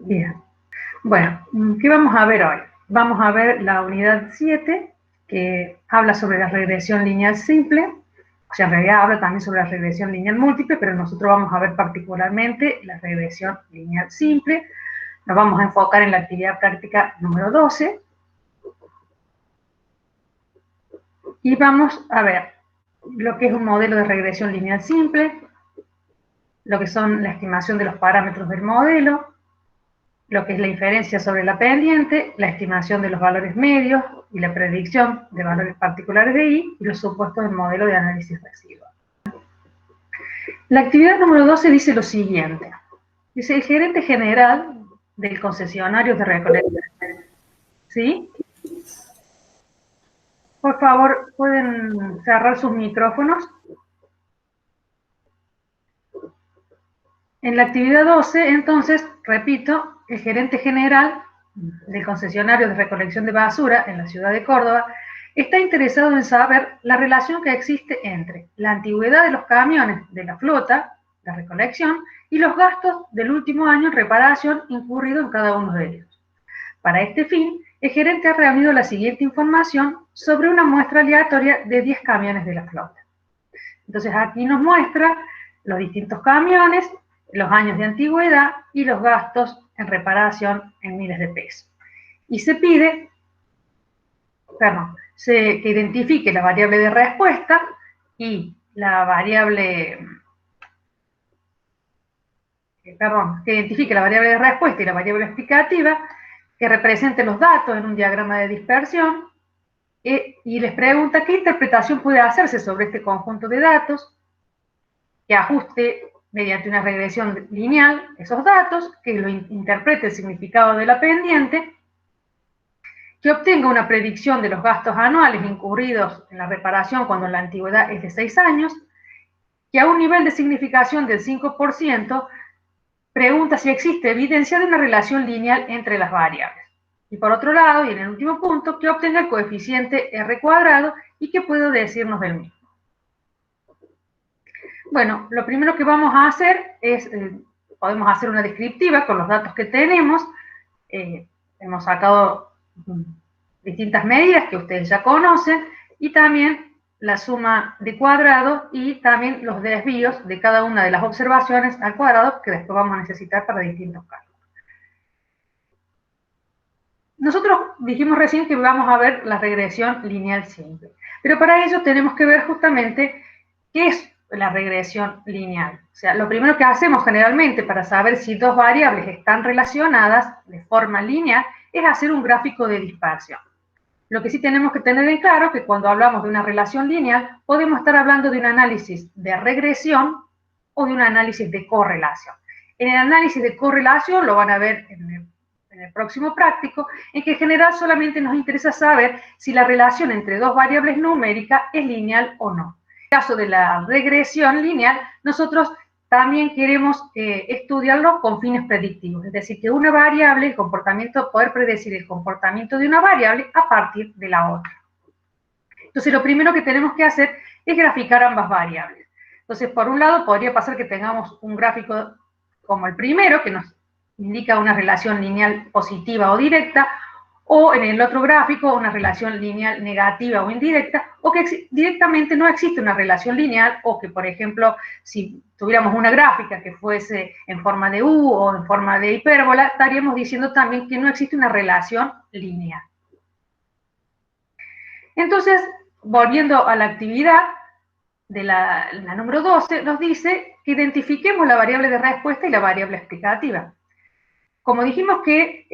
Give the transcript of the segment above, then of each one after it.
Bien. Bueno, ¿qué vamos a ver hoy? Vamos a ver la unidad 7, que habla sobre la regresión lineal simple. O sea, en realidad habla también sobre la regresión lineal múltiple, pero nosotros vamos a ver particularmente la regresión lineal simple. Nos vamos a enfocar en la actividad práctica número 12. Y vamos a ver lo que es un modelo de regresión lineal simple, lo que son la estimación de los parámetros del modelo, lo que es la inferencia sobre la pendiente, la estimación de los valores medios y la predicción de valores particulares de I y los supuestos del modelo de análisis residual. La actividad número 12 dice lo siguiente. Dice, el gerente general del concesionario de recolección. ¿Sí? Por favor, ¿pueden cerrar sus micrófonos? En la actividad 12, entonces, repito, el gerente general del concesionario de recolección de basura en la ciudad de Córdoba está interesado en saber la relación que existe entre la antigüedad de los camiones de la flota de recolección y los gastos del último año en reparación incurrido en cada uno de ellos. Para este fin, el gerente ha reunido la siguiente información sobre una muestra aleatoria de 10 camiones de la flota. Entonces aquí nos muestra los distintos camiones, los años de antigüedad y los gastos en reparación en miles de pesos. Y se pide, que identifique la variable de respuesta y la variable, que identifique la variable de respuesta y la variable explicativa, que represente los datos en un diagrama de dispersión, y les pregunta qué interpretación puede hacerse sobre este conjunto de datos, que ajuste mediante una regresión lineal esos datos, que lo interprete el significado de la pendiente, que obtenga una predicción de los gastos anuales incurridos en la reparación cuando la antigüedad es de 6 años, que a un nivel de significación del 5% pregunta si existe evidencia de una relación lineal entre las variables. Y por otro lado, y en el último punto, que obtenga el coeficiente R cuadrado y que pueda decirnos del mismo. Bueno, lo primero que vamos a hacer es, podemos hacer una descriptiva con los datos que tenemos. Hemos sacado distintas medidas que ustedes ya conocen y también la suma de cuadrado y también los desvíos de cada una de las observaciones al cuadrado que después vamos a necesitar para distintos cálculos. Nosotros dijimos recién que vamos a ver la regresión lineal simple, pero para ello tenemos que ver justamente qué es la regresión lineal. O sea, lo primero que hacemos generalmente para saber si dos variables están relacionadas de forma lineal es hacer un gráfico de dispersión. Lo que sí tenemos que tener en claro es que cuando hablamos de una relación lineal, podemos estar hablando de un análisis de regresión o de un análisis de correlación. En el análisis de correlación, lo van a ver en el próximo práctico, en que en general solamente nos interesa saber si la relación entre dos variables numéricas es lineal o no. En el caso de la regresión lineal, nosotros también queremos estudiarlo con fines predictivos, es decir, que una variable, el comportamiento, poder predecir el comportamiento de una variable a partir de la otra. Entonces, lo primero que tenemos que hacer es graficar ambas variables. Entonces, por un lado, podría pasar que tengamos un gráfico como el primero, que nos indica una relación lineal positiva o directa, o en el otro gráfico una relación lineal negativa o indirecta, o que directamente no existe una relación lineal, o que, por ejemplo, si tuviéramos una gráfica que fuese en forma de U o en forma de hipérbola, estaríamos diciendo también que no existe una relación lineal. Entonces, volviendo a la actividad de la número 12, nos dice que identifiquemos la variable de respuesta y la variable explicativa. Como dijimos que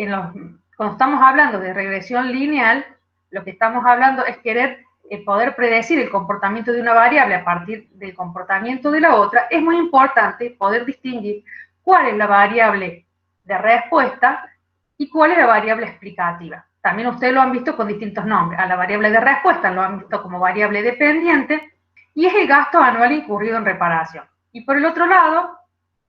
cuando estamos hablando de regresión lineal, lo que estamos hablando es querer poder predecir el comportamiento de una variable a partir del comportamiento de la otra. Es muy importante poder distinguir cuál es la variable de respuesta y cuál es la variable explicativa. También ustedes lo han visto con distintos nombres. A la variable de respuesta lo han visto como variable dependiente y es el gasto anual incurrido en reparación. Y por el otro lado,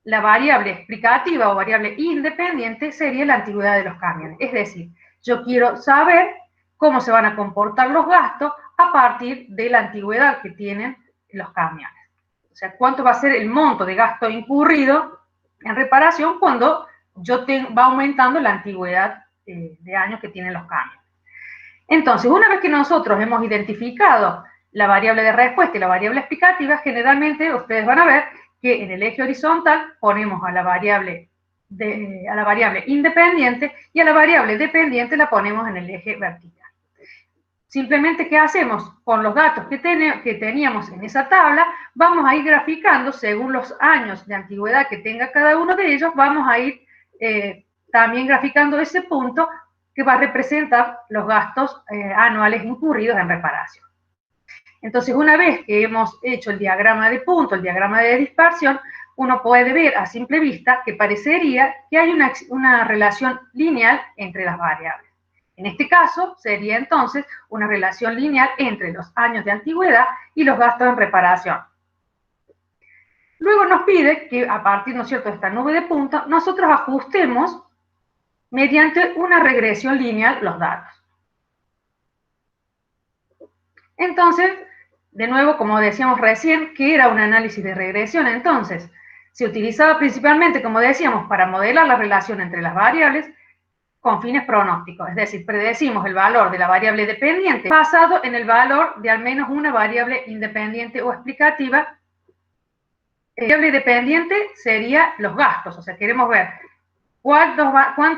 la variable explicativa o variable independiente sería la antigüedad de los camiones. Es decir, yo quiero saber cómo se van a comportar los gastos a partir de la antigüedad que tienen los camiones. O sea, cuánto va a ser el monto de gasto incurrido en reparación cuando va aumentando la antigüedad de años que tienen los cambios. Entonces, una vez que nosotros hemos identificado la variable de respuesta y la variable explicativa, generalmente ustedes van a ver que en el eje horizontal ponemos a la variable independiente y a la variable dependiente la ponemos en el eje vertical. Simplemente, ¿qué hacemos? Con los datos que teníamos en esa tabla, vamos a ir graficando según los años de antigüedad que tenga cada uno de ellos, vamos a ir también graficando ese punto que va a representar los gastos anuales incurridos en reparación. Entonces, una vez que hemos hecho el diagrama de punto, el diagrama de dispersión, uno puede ver a simple vista que parecería que hay una relación lineal entre las variables. En este caso, sería entonces una relación lineal entre los años de antigüedad y los gastos en reparación. Luego nos pide que a partir, ¿no es cierto?, de esta nube de puntos, nosotros ajustemos mediante una regresión lineal los datos. Entonces, de nuevo, como decíamos recién, ¿qué era un análisis de regresión? Entonces, se utilizaba principalmente, como decíamos, para modelar la relación entre las variables con fines pronósticos, es decir, predecimos el valor de la variable dependiente basado en el valor de al menos una variable independiente o explicativa. La variable dependiente sería los gastos, o sea, queremos ver cuántos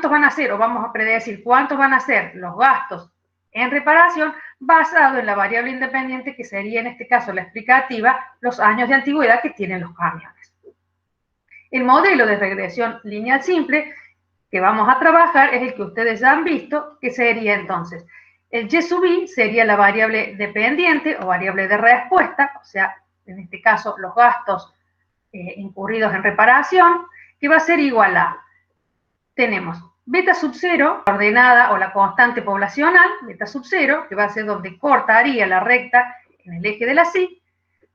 van a ser, o vamos a predecir cuántos van a ser los gastos en reparación basado en la variable independiente, que sería en este caso la explicativa, los años de antigüedad que tienen los camiones. El modelo de regresión lineal simple que vamos a trabajar es el que ustedes ya han visto, que sería entonces, el Y sub I sería la variable dependiente o variable de respuesta, o sea, en este caso los gastos incurridos en reparación, que va a ser igual a, tenemos beta sub 0, ordenada o la constante poblacional, beta sub 0, que va a ser donde cortaría la recta en el eje de la Y.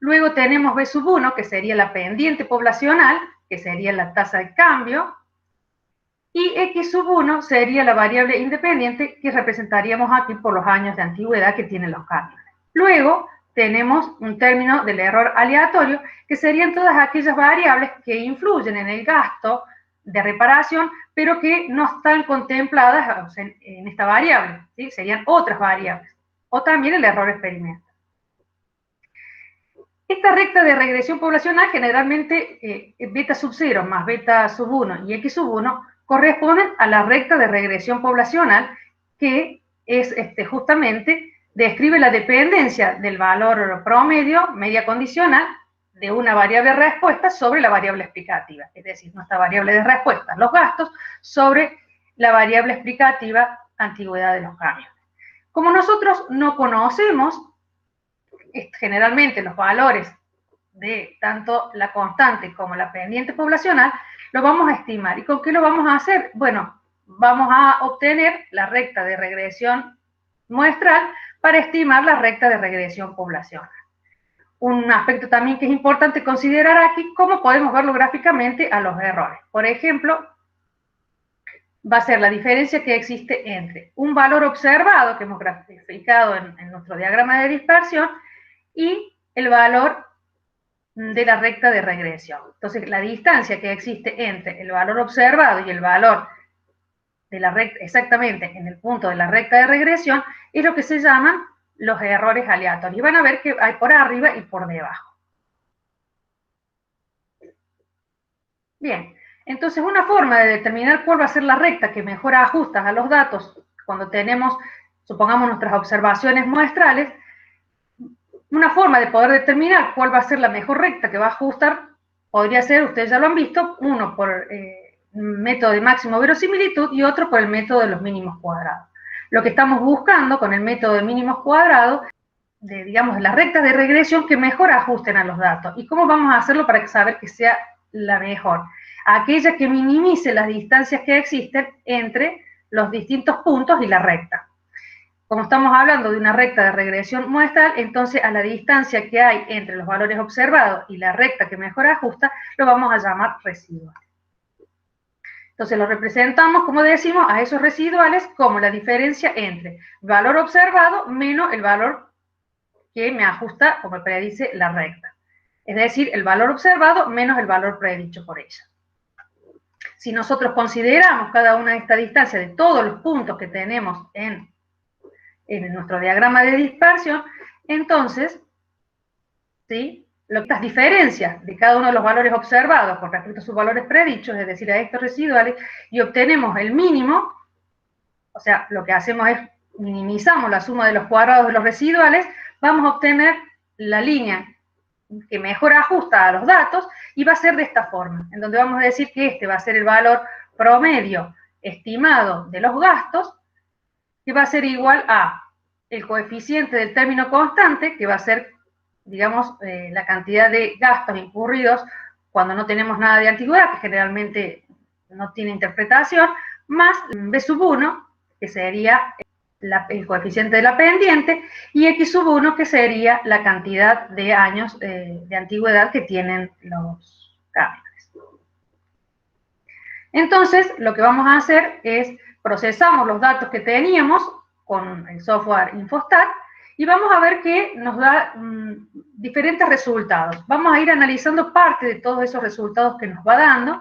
Luego tenemos B sub 1, que sería la pendiente poblacional, que sería la tasa de cambio. Y X sub 1 sería la variable independiente que representaríamos aquí por los años de antigüedad que tienen los camiones. Luego tenemos un término del error aleatorio, que serían todas aquellas variables que influyen en el gasto de reparación, pero que no están contempladas en esta variable, ¿sí? Serían otras variables. O también el error experimental. Esta recta de regresión poblacional, generalmente beta sub 0 más beta sub 1 y X sub 1, corresponden a la recta de regresión poblacional, que es justamente describe la dependencia del valor promedio, media condicional, de una variable respuesta sobre la variable explicativa, es decir, nuestra variable de respuesta, los gastos, sobre la variable explicativa, antigüedad de los camiones. Como nosotros no conocemos generalmente los valores de tanto la constante como la pendiente poblacional, lo vamos a estimar. ¿Y con qué lo vamos a hacer? Bueno, vamos a obtener la recta de regresión muestral para estimar la recta de regresión poblacional. Un aspecto también que es importante considerar aquí, cómo podemos verlo gráficamente a los errores. Por ejemplo, va a ser la diferencia que existe entre un valor observado, que hemos graficado en nuestro diagrama de dispersión, y el valor de la recta de regresión. Entonces, la distancia que existe entre el valor observado y el valor de la recta, exactamente en el punto de la recta de regresión, es lo que se llaman los errores aleatorios. Y van a ver que hay por arriba y por debajo. Bien, entonces una forma de determinar cuál va a ser la recta que mejor ajusta a los datos cuando tenemos, supongamos, nuestras observaciones muestrales, una forma de poder determinar cuál va a ser la mejor recta que va a ajustar podría ser, ustedes ya lo han visto, uno por método de máximo verosimilitud y otro por el método de los mínimos cuadrados. Lo que estamos buscando con el método de mínimos cuadrados, digamos, de las rectas de regresión que mejor ajusten a los datos. ¿Y cómo vamos a hacerlo para saber que sea la mejor? Aquella que minimice las distancias que existen entre los distintos puntos y la recta. Como estamos hablando de una recta de regresión muestral, entonces a la distancia que hay entre los valores observados y la recta que mejor ajusta, lo vamos a llamar residual. Entonces lo representamos, como decimos, a esos residuales como la diferencia entre valor observado menos el valor que me ajusta, como predice la recta. Es decir, el valor observado menos el valor predicho por ella. Si nosotros consideramos cada una de estas distancias de todos los puntos que tenemos en nuestro diagrama de dispersión, entonces, ¿sí?, estas diferencias de cada uno de los valores observados con respecto a sus valores predichos, es decir, a estos residuales, y obtenemos el mínimo, o sea, lo que hacemos es minimizamos la suma de los cuadrados de los residuales, vamos a obtener la línea que mejor ajusta a los datos, y va a ser de esta forma, en donde vamos a decir que este va a ser el valor promedio estimado de los gastos, que va a ser igual a el coeficiente del término constante, que va a ser, digamos, la cantidad de gastos incurridos cuando no tenemos nada de antigüedad, que generalmente no tiene interpretación, más B sub 1, que sería el coeficiente de la pendiente, y X sub 1, que sería la cantidad de años de antigüedad que tienen los camiones. Entonces, lo que vamos a hacer es procesamos los datos que teníamos con el software Infostat y vamos a ver que nos da diferentes resultados. Vamos a ir analizando parte de todos esos resultados que nos va dando,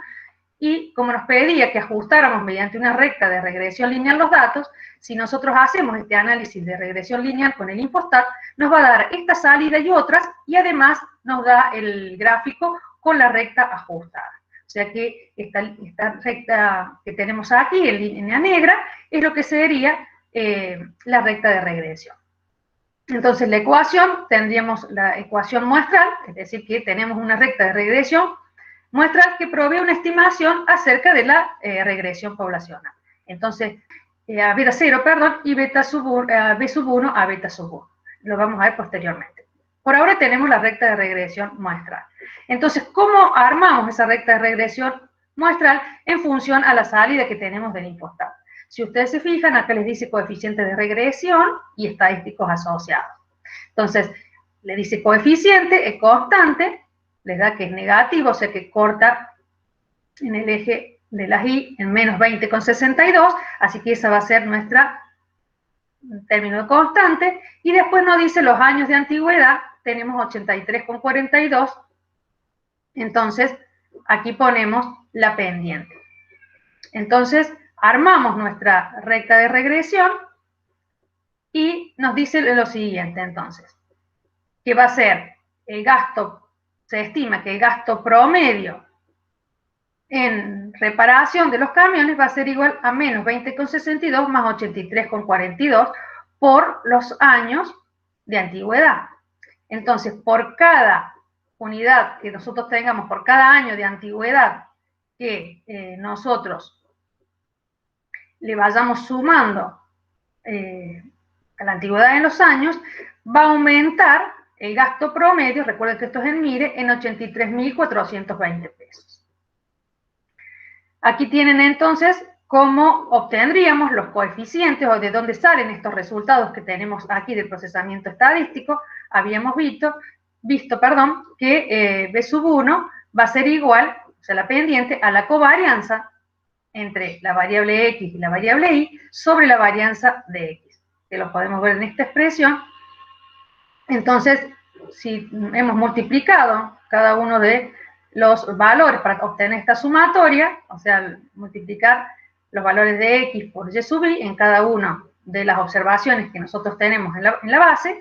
y como nos pedía que ajustáramos mediante una recta de regresión lineal los datos, si nosotros hacemos este análisis de regresión lineal con el Infostat, nos va a dar esta salida y otras, y además nos da el gráfico con la recta ajustada. O sea que esta recta que tenemos aquí, en línea negra, es lo que sería la recta de regresión. Entonces la ecuación, tendríamos la ecuación muestral, es decir, que tenemos una recta de regresión muestral que provee una estimación acerca de la regresión poblacional. Entonces, a beta 0, perdón, y B sub 1 a beta sub 1. Lo vamos a ver posteriormente. Por ahora tenemos la recta de regresión muestral. Entonces, ¿cómo armamos esa recta de regresión muestral en función a la salida que tenemos del Infostat? Si ustedes se fijan, acá les dice coeficiente de regresión y estadísticos asociados. Entonces, le dice coeficiente, es constante, les da que es negativo, o sea que corta en el eje de las Y en menos 20,62, así que esa va a ser nuestra término constante, y después nos dice los años de antigüedad, tenemos 83,42, entonces aquí ponemos la pendiente. Entonces, armamos nuestra recta de regresión y nos dice lo siguiente, entonces, que va a ser el gasto, se estima que el gasto promedio en reparación de los camiones va a ser igual a menos 20,62 más 83,42 por los años de antigüedad. Entonces, por cada unidad que nosotros tengamos, por cada año de antigüedad que nosotros le vayamos sumando a la antigüedad en los años, va a aumentar el gasto promedio, recuerden que esto es en MIRE, en 83.420 pesos. Aquí tienen entonces cómo obtendríamos los coeficientes o de dónde salen estos resultados que tenemos aquí del procesamiento estadístico. Habíamos visto que B sub 1 va a ser igual, o sea, la pendiente, a la covarianza entre la variable X y la variable Y sobre la varianza de X, que lo podemos ver en esta expresión. Entonces, si hemos multiplicado cada uno de los valores para obtener esta sumatoria, o sea, multiplicar los valores de X por Y sub I en cada una de las observaciones que nosotros tenemos en la base,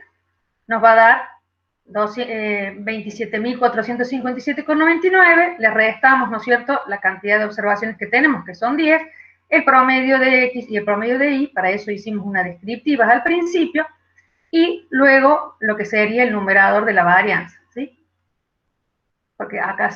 nos va a dar 27.457,99, le restamos, ¿no es cierto?, la cantidad de observaciones que tenemos, que son 10, el promedio de X y el promedio de Y, para eso hicimos una descriptiva al principio, y luego lo que sería el numerador de la varianza, ¿sí? Porque acá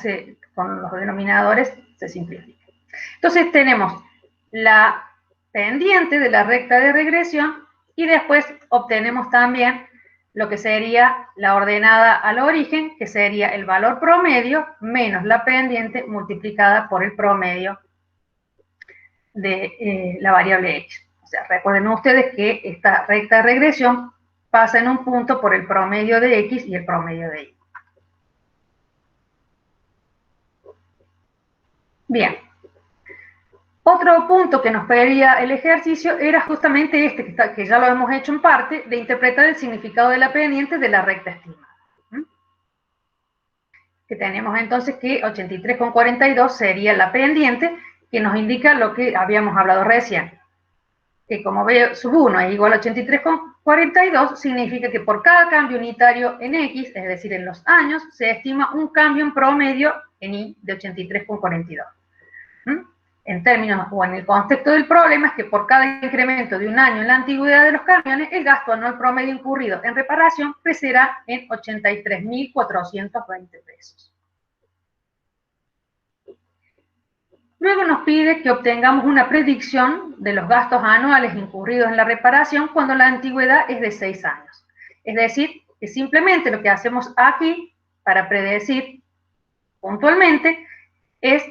con los denominadores se simplifica. Entonces tenemos la pendiente de la recta de regresión y después obtenemos también lo que sería la ordenada al origen, que sería el valor promedio menos la pendiente multiplicada por el promedio de la variable X. O sea, recuerden ustedes que esta recta de regresión pasa en un punto por el promedio de X y el promedio de Y. Bien. Otro punto que nos pedía el ejercicio era justamente este, que ya lo hemos hecho en parte, de interpretar el significado de la pendiente de la recta estimada. Que tenemos entonces que 83,42 sería la pendiente que nos indica lo que habíamos hablado recién, que como B sub 1 es igual a 83,42, significa que por cada cambio unitario en X, es decir, en los años, se estima un cambio en promedio en Y de 83,42. En términos o en el contexto del problema es que por cada incremento de un año en la antigüedad de los camiones, el gasto anual promedio incurrido en reparación crecerá en 83.420 pesos. Luego nos pide que obtengamos una predicción de los gastos anuales incurridos en la reparación cuando la antigüedad es de 6 años. Es decir, que simplemente lo que hacemos aquí para predecir puntualmente es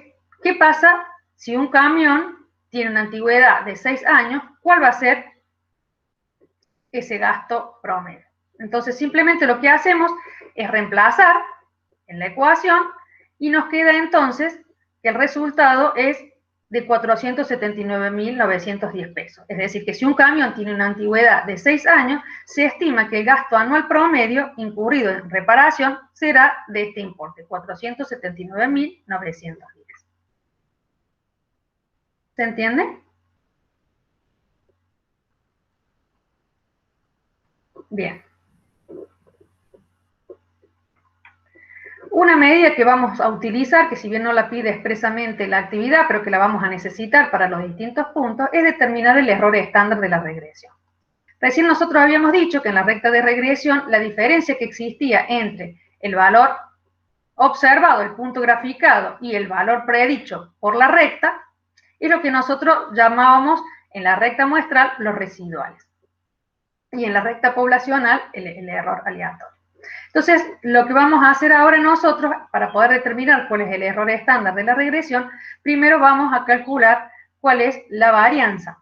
qué pasa si un camión tiene una antigüedad de 6 años, ¿cuál va a ser ese gasto promedio? Entonces, simplemente lo que hacemos es reemplazar en la ecuación y nos queda entonces que el resultado es de 479.910 pesos. Es decir, que si un camión tiene una antigüedad de 6 años, se estima que el gasto anual promedio incurrido en reparación será de este importe, 479.910. ¿Se entiende? Bien. Una medida que vamos a utilizar, que si bien no la pide expresamente la actividad, pero que la vamos a necesitar para los distintos puntos, es determinar el error estándar de la regresión. Recién nosotros habíamos dicho que en la recta de regresión la diferencia que existía entre el valor observado, el punto graficado, y el valor predicho por la recta, es lo que nosotros llamábamos en la recta muestral los residuales. Y en la recta poblacional el error aleatorio. Entonces, lo que vamos a hacer ahora nosotros, para poder determinar cuál es el error estándar de la regresión, primero vamos a calcular cuál es la varianza.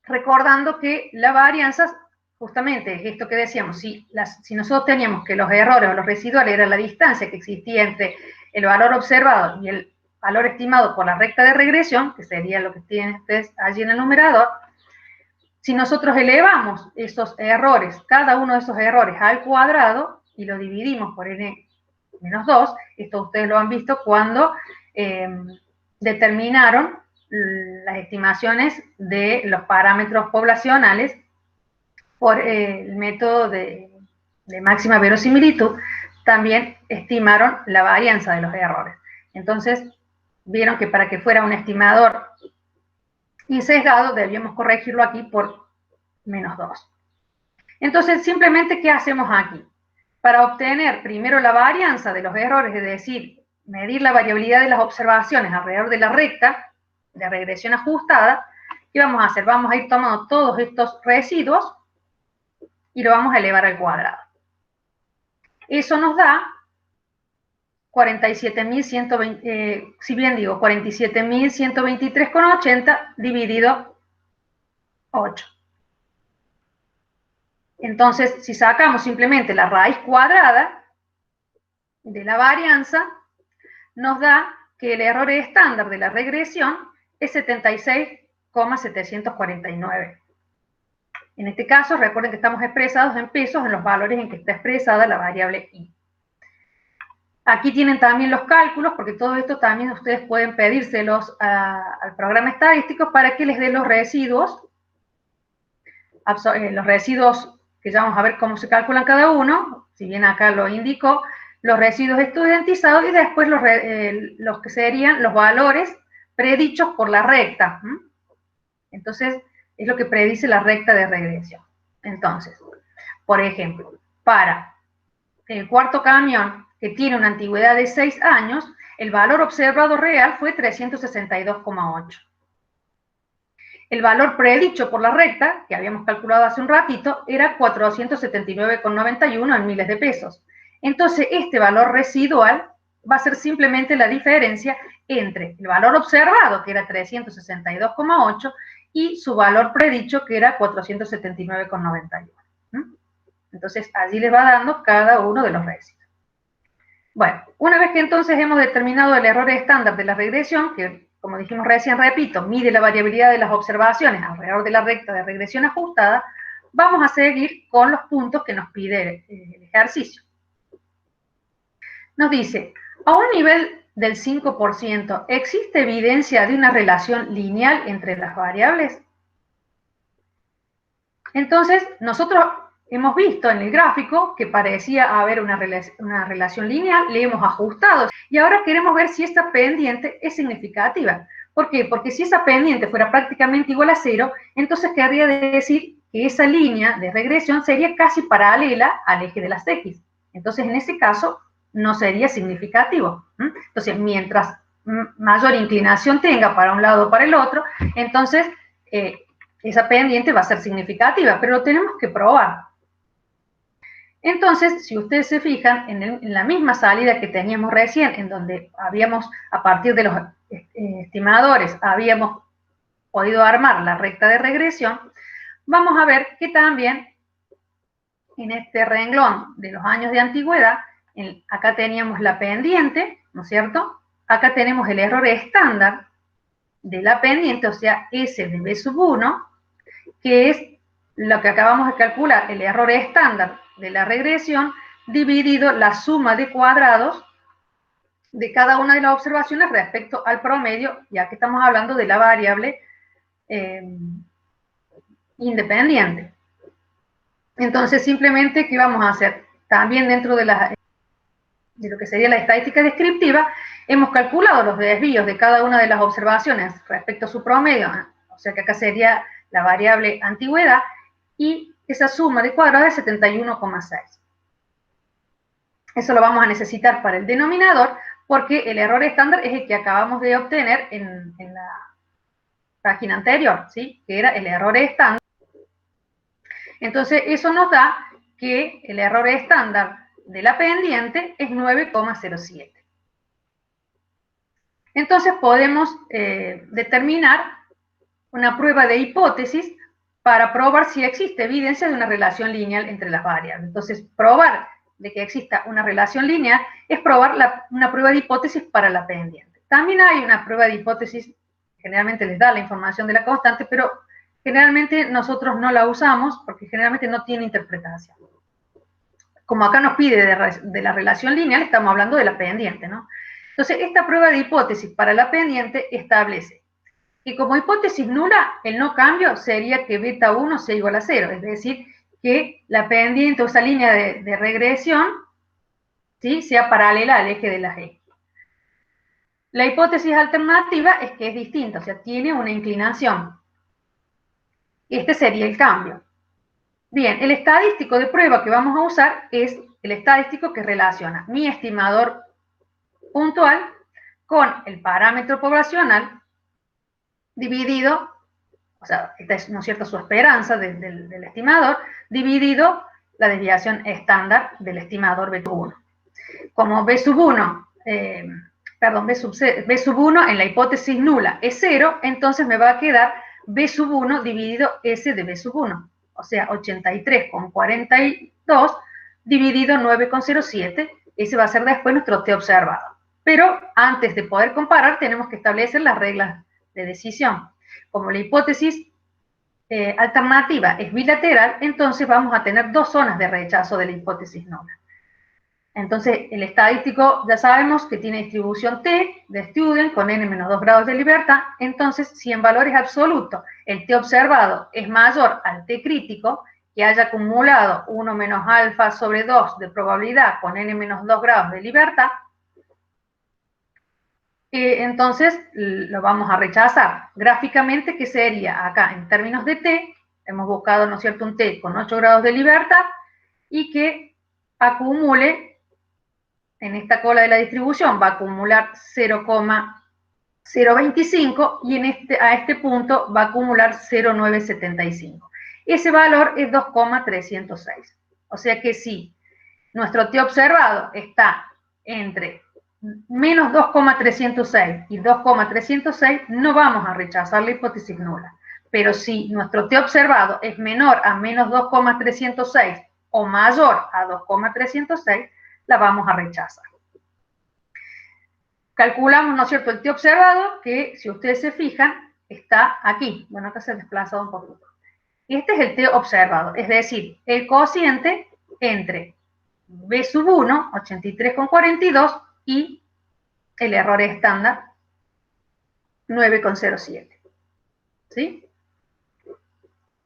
Recordando que la varianza, justamente, es esto que decíamos, si nosotros teníamos que los errores o los residuales eran la distancia que existía entre el valor observado y el valor estimado por la recta de regresión, que sería lo que tienen ustedes allí en el numerador, si nosotros elevamos esos errores, cada uno de esos errores al cuadrado, y lo dividimos por n-2, esto ustedes lo han visto cuando determinaron las estimaciones de los parámetros poblacionales por el método de máxima verosimilitud, también estimaron la varianza de los errores. Entonces, vieron que para que fuera un estimador y sesgado, debíamos corregirlo aquí por -2. Entonces, simplemente, ¿qué hacemos aquí? Para obtener primero la varianza de los errores, es decir, medir la variabilidad de las observaciones alrededor de la recta de regresión ajustada, ¿qué vamos a hacer? Vamos a ir tomando todos estos residuos y lo vamos a elevar al cuadrado. Eso nos da 47.120, si bien digo 47.123,80 dividido 8. Entonces, si sacamos simplemente la raíz cuadrada de la varianza, nos da que el error estándar de la regresión es 76,749. En este caso, recuerden que estamos expresados en pesos en los valores en que está expresada la variable y. Aquí tienen también los cálculos, porque todo esto también ustedes pueden pedírselos al programa estadístico para que les dé los residuos que ya vamos a ver cómo se calculan cada uno, si bien acá lo indicó, los residuos estudiantizados y después los que serían los valores predichos por la recta. Entonces, es lo que predice la recta de regresión. Entonces, por ejemplo, para el cuarto camión que tiene una antigüedad de 6 años, el valor observado real fue 362,8. El valor predicho por la recta, que habíamos calculado hace un ratito, era 479,91 en miles de pesos. Entonces, este valor residual va a ser simplemente la diferencia entre el valor observado, que era 362,8, y su valor predicho, que era 479,91. Entonces, allí les va dando cada uno de los residuos. Bueno, una vez que entonces hemos determinado el error estándar de la regresión, que como dijimos recién, repito, mide la variabilidad de las observaciones alrededor de la recta de regresión ajustada, vamos a seguir con los puntos que nos pide el ejercicio. Nos dice, a un nivel del 5%, ¿existe evidencia de una relación lineal entre las variables? Entonces, nosotros hemos visto en el gráfico que parecía haber una relación lineal, le hemos ajustado y ahora queremos ver si esta pendiente es significativa. ¿Por qué? Porque si esa pendiente fuera prácticamente igual a 0, entonces querría decir que esa línea de regresión sería casi paralela al eje de las X. Entonces, en ese caso, no sería significativo. Entonces, mientras mayor inclinación tenga para un lado o para el otro, entonces esa pendiente va a ser significativa, pero lo tenemos que probar. Entonces, si ustedes se fijan, en la misma salida que teníamos recién, en donde habíamos, a partir de los estimadores, habíamos podido armar la recta de regresión, vamos a ver que también en este renglón de los años de antigüedad, acá teníamos la pendiente, ¿no es cierto? Acá tenemos el error estándar de la pendiente, o sea, S de B sub 1, que es lo que acabamos de calcular, el error estándar de la regresión, dividido la suma de cuadrados de cada una de las observaciones respecto al promedio, ya que estamos hablando de la variable independiente. Entonces, simplemente, ¿qué vamos a hacer? También dentro de lo que sería la estadística descriptiva, hemos calculado los desvíos de cada una de las observaciones respecto a su promedio, o sea que acá sería la variable antigüedad, y esa suma de cuadrados es 71,6. Eso lo vamos a necesitar para el denominador, porque el error estándar es el que acabamos de obtener en la página anterior, ¿sí? Que era el error estándar. Entonces, eso nos da que el error estándar de la pendiente es 9,07. Entonces, podemos determinar una prueba de hipótesis para probar si existe evidencia de una relación lineal entre las variables. Entonces, probar de que exista una relación lineal es probar una prueba de hipótesis para la pendiente. También hay una prueba de hipótesis, generalmente les da la información de la constante, pero generalmente nosotros no la usamos porque generalmente no tiene interpretación. Como acá nos pide de la relación lineal, estamos hablando de la pendiente, ¿no? Entonces, esta prueba de hipótesis para la pendiente establece que como hipótesis nula, el no cambio sería que beta 1 sea igual a 0, es decir, que la pendiente o esa línea de regresión, ¿sí?, sea paralela al eje de las X. La hipótesis alternativa es que es distinta, o sea, tiene una inclinación. Este sería el cambio. Bien, el estadístico de prueba que vamos a usar es el estadístico que relaciona mi estimador puntual con el parámetro poblacional dividido, o sea, esta es, ¿no es cierto?, su esperanza del estimador, dividido la desviación estándar del estimador B sub 1. Como B sub 1, B sub 1 en la hipótesis nula es 0, entonces me va a quedar B sub 1 dividido S de B sub 1, o sea, 83,42 dividido 9,07, ese va a ser después nuestro T observado. Pero antes de poder comparar, tenemos que establecer las reglas de decisión. Como la hipótesis alternativa es bilateral, entonces vamos a tener dos zonas de rechazo de la hipótesis nula. Entonces, el estadístico ya sabemos que tiene distribución T de Student con n-2 grados de libertad. Entonces, si en valores absolutos el T observado es mayor al T crítico, que haya acumulado 1 menos alfa sobre 2 de probabilidad con n-2 grados de libertad, entonces lo vamos a rechazar. Gráficamente, ¿qué sería acá? En términos de T, hemos buscado, ¿no es cierto?, un T con 8 grados de libertad y que acumule, en esta cola de la distribución, va a acumular 0,025 y a este punto va a acumular 0,975. Ese valor es 2,306. O sea que si nuestro T observado está entre menos 2,306 y 2,306, no vamos a rechazar la hipótesis nula. Pero si nuestro T observado es menor a menos 2,306 o mayor a 2,306, la vamos a rechazar. Calculamos, ¿no es cierto?, el T observado, que si ustedes se fijan, está aquí. Bueno, acá se ha desplazado un poquito. Este es el T observado, es decir, el cociente entre B sub 1, 83,42, y el error estándar 9,07. ¿Sí?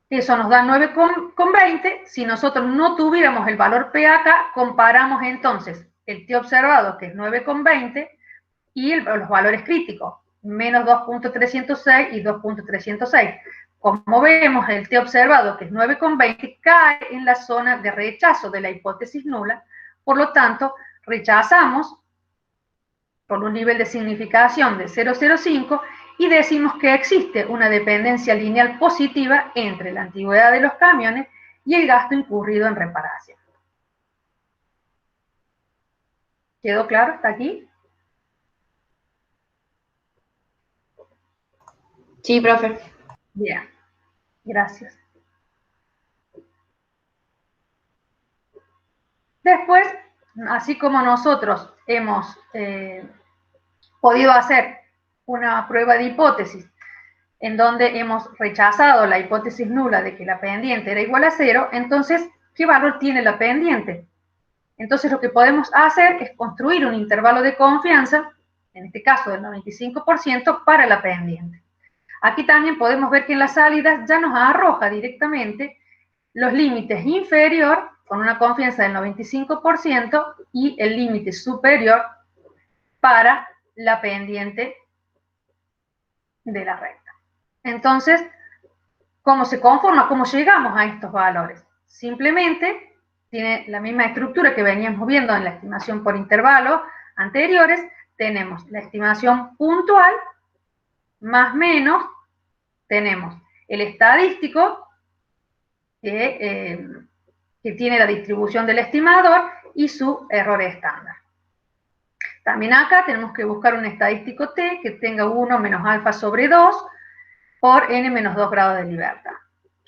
Eso nos da 9,20. Si nosotros no tuviéramos el valor P acá, comparamos entonces el T observado, que es 9,20, y los valores críticos, menos 2,306 y 2,306. Como vemos, el T observado, que es 9,20, cae en la zona de rechazo de la hipótesis nula. Por lo tanto, rechazamos por un nivel de significación de 0,05 y decimos que existe una dependencia lineal positiva entre la antigüedad de los camiones y el gasto incurrido en reparación. ¿Quedó claro hasta aquí? Sí, profe. Bien, gracias. Después, así como nosotros hemos podido hacer una prueba de hipótesis en donde hemos rechazado la hipótesis nula de que la pendiente era igual a 0, entonces, ¿qué valor tiene la pendiente? Entonces, lo que podemos hacer es construir un intervalo de confianza, en este caso del 95%, para la pendiente. Aquí también podemos ver que en las salidas ya nos arroja directamente los límites inferior, con una confianza del 95%, y el límite superior para la pendiente de la recta. Entonces, ¿cómo se conforma? ¿Cómo llegamos a estos valores? Simplemente tiene la misma estructura que veníamos viendo en la estimación por intervalo anteriores. Tenemos la estimación puntual, más menos, tenemos el estadístico, que tiene la distribución del estimador y su error estándar. También acá tenemos que buscar un estadístico T que tenga 1 menos alfa sobre 2 por n menos 2 grados de libertad.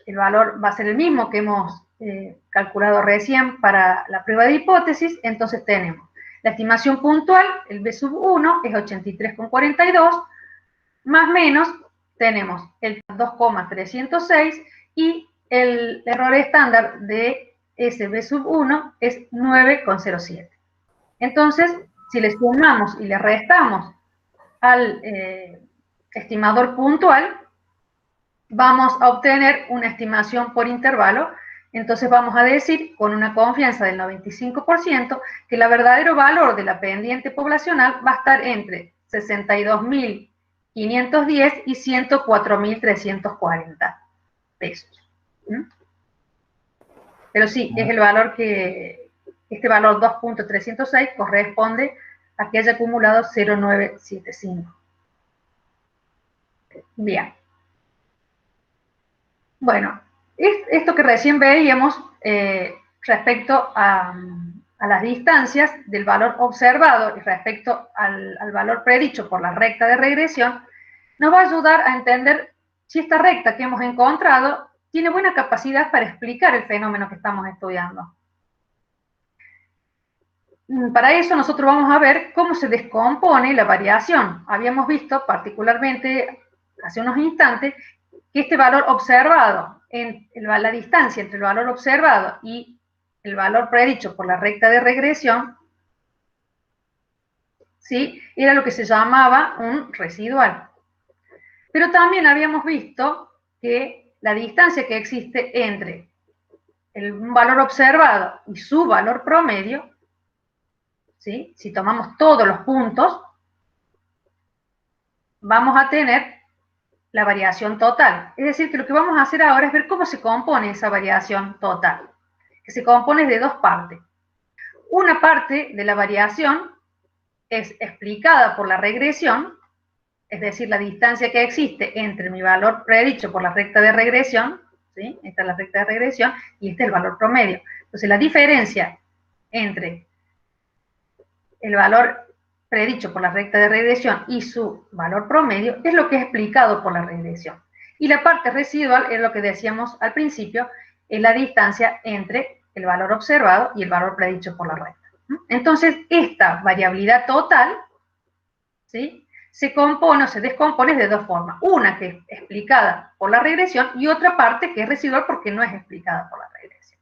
El valor va a ser el mismo que hemos calculado recién para la prueba de hipótesis. Entonces tenemos la estimación puntual, el B sub 1 es 83,42, más menos tenemos el 2,306 y el error estándar de ese B sub 1 es 9,07. Entonces, si le sumamos y le restamos al estimador puntual, vamos a obtener una estimación por intervalo. Entonces vamos a decir, con una confianza del 95%, que el verdadero valor de la pendiente poblacional va a estar entre 62.510 y 104.340 pesos. Pero sí, es el valor que, este valor 2,306 corresponde a que haya acumulado 0,975. Bien. Bueno, esto que recién veíamos respecto a las distancias del valor observado y respecto al valor predicho por la recta de regresión, nos va a ayudar a entender si esta recta que hemos encontrado tiene buena capacidad para explicar el fenómeno que estamos estudiando. Para eso nosotros vamos a ver cómo se descompone la variación. Habíamos visto particularmente hace unos instantes que este valor observado, la distancia entre el valor observado y el valor predicho por la recta de regresión, ¿sí?, era lo que se llamaba un residual. Pero también habíamos visto que la distancia que existe entre el valor observado y su valor promedio, ¿sí?, si tomamos todos los puntos, vamos a tener la variación total. Es decir, que lo que vamos a hacer ahora es ver cómo se compone esa variación total, que se compone de dos partes. Una parte de la variación es explicada por la regresión, es decir, la distancia que existe entre mi valor predicho por la recta de regresión, ¿sí?, esta es la recta de regresión, y este es el valor promedio. Entonces, la diferencia entre el valor predicho por la recta de regresión y su valor promedio es lo que es explicado por la regresión. Y la parte residual es lo que decíamos al principio, es la distancia entre el valor observado y el valor predicho por la recta. Entonces, esta variabilidad total, ¿sí?, se compone o se descompone de dos formas. Una que es explicada por la regresión y otra parte que es residual porque no es explicada por la regresión.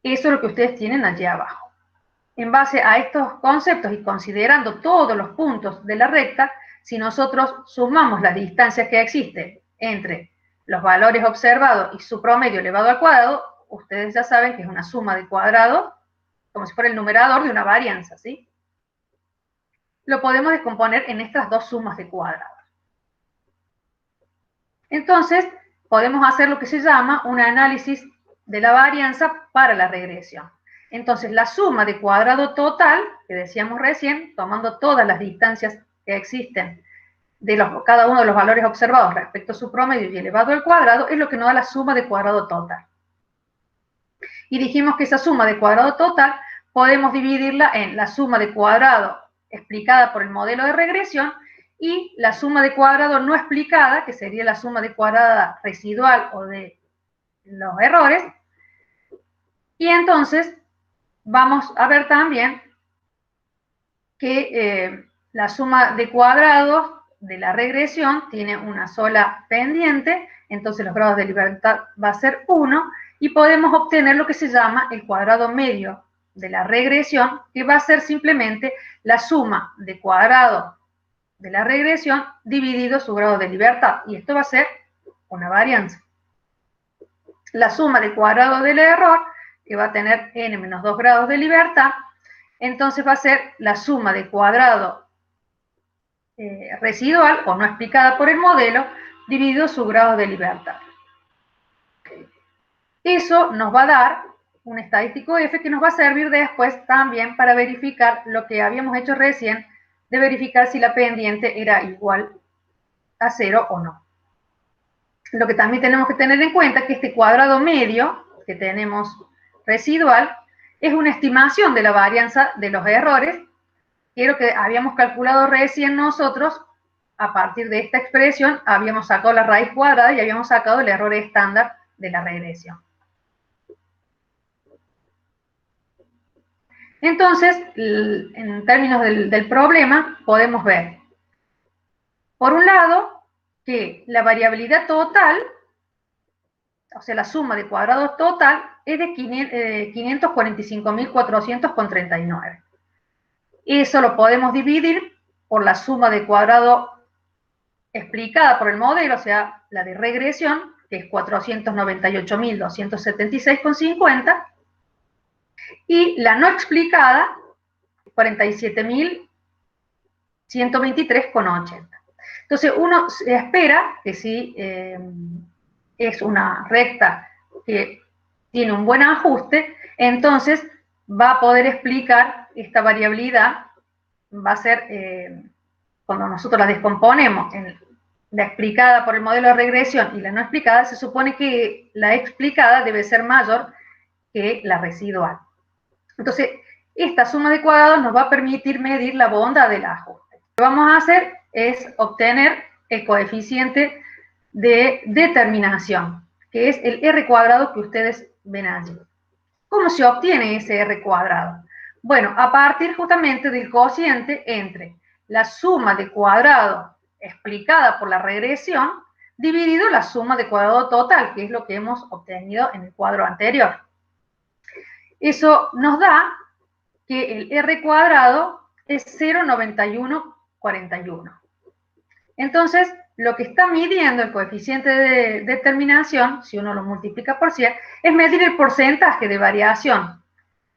Eso es lo que ustedes tienen allí abajo. en base a estos conceptos y considerando todos los puntos de la recta, si nosotros sumamos las distancias que existen entre los valores observados y su promedio elevado al cuadrado, ustedes ya saben que es una suma de cuadrado, como si fuera el numerador de una varianza, ¿sí? Lo podemos descomponer en estas dos sumas de cuadrados. Entonces, podemos hacer lo que se llama un análisis de la varianza para la regresión. Entonces, la suma de cuadrado total, que decíamos recién, tomando todas las distancias que existen de cada uno de los valores observados respecto a su promedio y elevado al cuadrado, es lo que nos da la suma de cuadrado total. Y dijimos que esa suma de cuadrado total podemos dividirla en la suma de cuadrado explicada por el modelo de regresión y la suma de cuadrado no explicada, que sería la suma de cuadrada residual o de los errores. Y entonces vamos a ver también que la suma de cuadrados de la regresión tiene una sola pendiente, entonces los grados de libertad va a ser 1, y podemos obtener lo que se llama el cuadrado medio de la regresión, que va a ser simplemente la suma de cuadrado de la regresión dividido su grado de libertad, y esto va a ser una varianza. La suma de cuadrado del error, que va a tener n menos 2 grados de libertad, entonces va a ser la suma de cuadrado residual o no explicada por el modelo dividido su grado de libertad. Eso nos va a dar un estadístico F que nos va a servir después también para verificar lo que habíamos hecho recién, de verificar si la pendiente era igual a 0 o no. Lo que también tenemos que tener en cuenta es que este cuadrado medio que tenemos residual es una estimación de la varianza de los errores, que es lo que habíamos calculado recién nosotros. A partir de esta expresión habíamos sacado la raíz cuadrada y habíamos sacado el error estándar de la regresión. Entonces, en términos del problema, podemos ver, por un lado, que la variabilidad total, o sea, la suma de cuadrados total, es de 545.400,39. Eso lo podemos dividir por la suma de cuadrado explicada por el modelo, o sea, la de regresión, que es 498.276,50, y la no explicada, 47.123,80. Entonces, uno espera que si es una recta que tiene un buen ajuste, entonces va a poder explicar esta variabilidad, va a ser, cuando nosotros la descomponemos en la explicada por el modelo de regresión y la no explicada, se supone que la explicada debe ser mayor que la residual. Entonces, esta suma de cuadrados nos va a permitir medir la bondad del ajuste. Lo que vamos a hacer es obtener el coeficiente de determinación, que es el R cuadrado que ustedes ven allí. ¿Cómo se obtiene ese R cuadrado? Bueno, a partir justamente del cociente entre la suma de cuadrado explicada por la regresión dividido la suma de cuadrado total, que es lo que hemos obtenido en el cuadro anterior. Eso nos da que el R cuadrado es 0,9141. Entonces, lo que está midiendo el coeficiente de determinación, si uno lo multiplica por 100, es medir el porcentaje de variación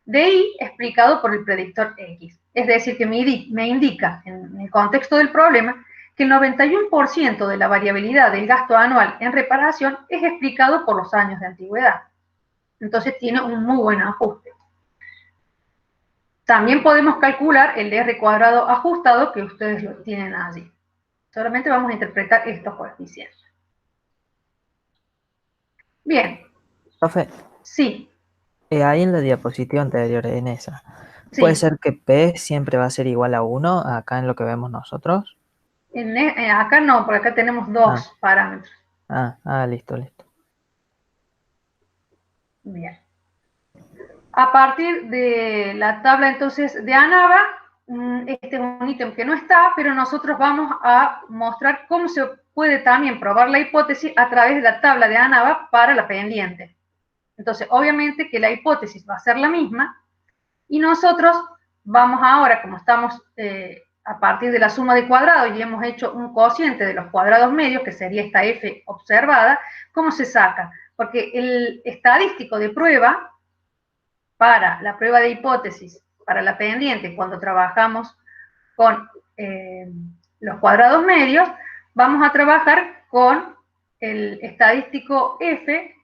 de I explicado por el predictor X. Es decir, que me indica, en el contexto del problema, que el 91% de la variabilidad del gasto anual en reparación es explicado por los años de antigüedad. Entonces tiene un muy buen ajuste. También podemos calcular el R cuadrado ajustado que ustedes lo tienen allí. Solamente vamos a interpretar estos coeficientes. Bien. Profe. Sí. Ahí en la diapositiva anterior, en esa, Sí. ¿puede ser que P siempre va a ser igual a 1 acá en lo que vemos nosotros? Acá no, porque acá tenemos dos parámetros. Listo. Bien. A partir de la tabla entonces de ANAVA, este es un ítem que no está, pero nosotros vamos a mostrar cómo se puede también probar la hipótesis a través de la tabla de ANAVA para la pendiente. Entonces, obviamente que la hipótesis va a ser la misma y nosotros vamos ahora, como estamos a partir de la suma de cuadrados y hemos hecho un cociente de los cuadrados medios, que sería esta f observada, ¿cómo se saca? Porque el estadístico de prueba, para la prueba de hipótesis, para la pendiente, cuando trabajamos con los cuadrados medios, vamos a trabajar con el estadístico f,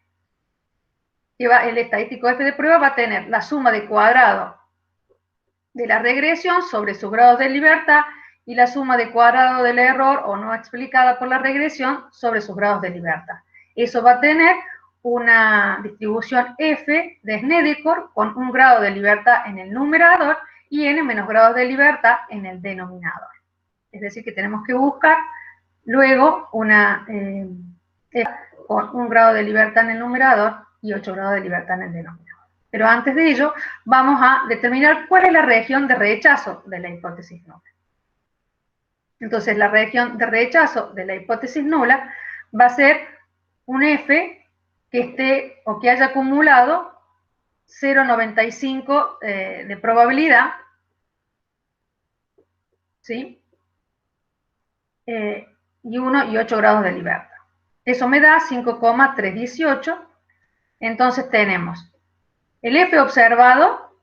el estadístico f de prueba va a tener la suma de cuadrados de la regresión sobre sus grados de libertad y la suma de cuadrado del error o no explicada por la regresión sobre sus grados de libertad. Eso va a tener una distribución f de Snedeker con un grado de libertad en el numerador y n menos grados de libertad en el denominador. Es decir, que tenemos que buscar luego una con un grado de libertad en el numerador y 8 grados de libertad en el denominador. Pero antes de ello, vamos a determinar cuál es la región de rechazo de la hipótesis nula. Entonces, la región de rechazo de la hipótesis nula va a ser un f que esté o que haya acumulado 0,95 de probabilidad, ¿sí? Y 1 y 8 grados de libertad. Eso me da 5,318. Entonces tenemos el f observado,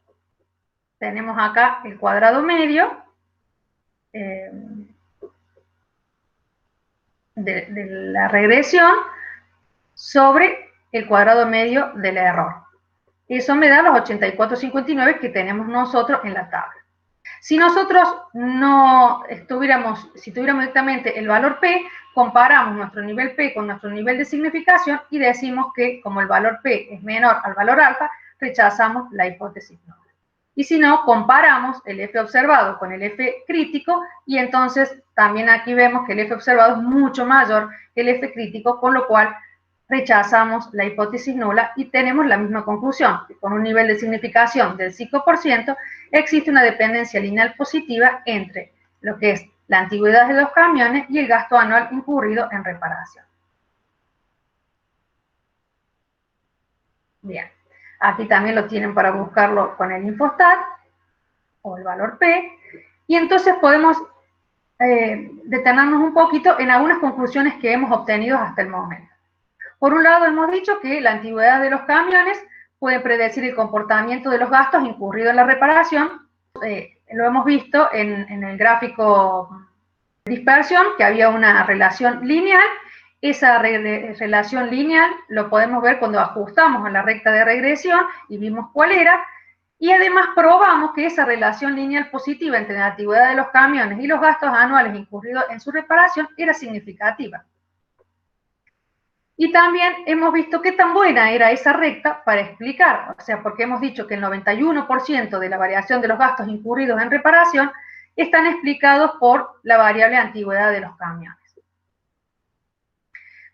tenemos acá el cuadrado medio de la regresión sobre el cuadrado medio del error. Eso me da los 84,59 que tenemos nosotros en la tabla. Si nosotros no tuviéramos directamente el valor P, comparamos nuestro nivel P con nuestro nivel de significación y decimos que como el valor P es menor al valor alfa, rechazamos la hipótesis nula. Y si no, comparamos el F observado con el F crítico y entonces también aquí vemos que el F observado es mucho mayor que el F crítico, con lo cual rechazamos la hipótesis nula y tenemos la misma conclusión, que con un nivel de significación del 5%, existe una dependencia lineal positiva entre lo que es la antigüedad de los camiones y el gasto anual incurrido en reparación. Bien, aquí también lo tienen para buscarlo con el Infostat o el valor P, y entonces podemos detenernos un poquito en algunas conclusiones que hemos obtenido hasta el momento. Por un lado, hemos dicho que la antigüedad de los camiones puede predecir el comportamiento de los gastos incurridos en la reparación. Lo hemos visto en el gráfico de dispersión, que había una relación lineal. Esa relación lineal lo podemos ver cuando ajustamos a la recta de regresión y vimos cuál era. Y además probamos que esa relación lineal positiva entre la antigüedad de los camiones y los gastos anuales incurridos en su reparación era significativa. Y también hemos visto qué tan buena era esa recta para explicar, o sea, porque hemos dicho que el 91% de la variación de los gastos incurridos en reparación están explicados por la variable antigüedad de los camiones.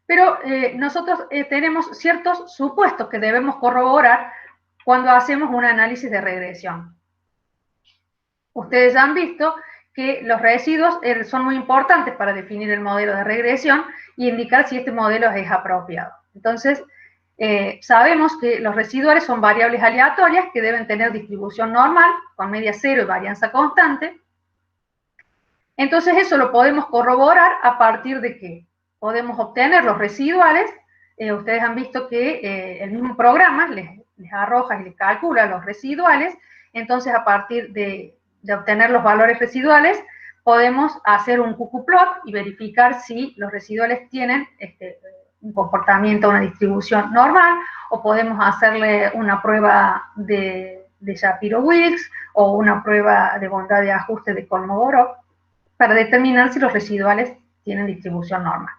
Pero nosotros tenemos ciertos supuestos que debemos corroborar cuando hacemos un análisis de regresión. Ustedes ya han visto que los residuos son muy importantes para definir el modelo de regresión y indicar si este modelo es apropiado. Entonces, sabemos que los residuales son variables aleatorias que deben tener distribución normal, con media cero y varianza constante. Entonces, eso lo podemos corroborar a partir de que podemos obtener los residuales. Ustedes han visto que el mismo programa les arroja y les calcula los residuales. Entonces, a partir de obtener los valores residuales, podemos hacer un QQ-plot y verificar si los residuales tienen un comportamiento, una distribución normal, o podemos hacerle una prueba de Shapiro-Wilks o una prueba de bondad de ajuste de Kolmogorov para determinar si los residuales tienen distribución normal.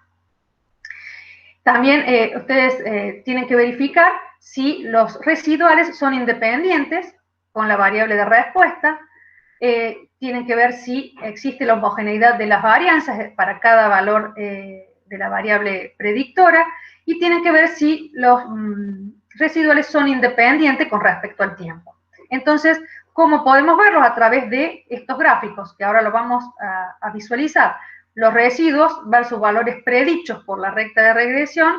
También ustedes tienen que verificar si los residuales son independientes con la variable de respuesta. Tienen que ver si existe la homogeneidad de las varianzas para cada valor de la variable predictora, y tienen que ver si los residuales son independientes con respecto al tiempo. Entonces, ¿cómo podemos verlos? A través de estos gráficos, que ahora lo vamos a visualizar. Los residuos versus valores predichos por la recta de regresión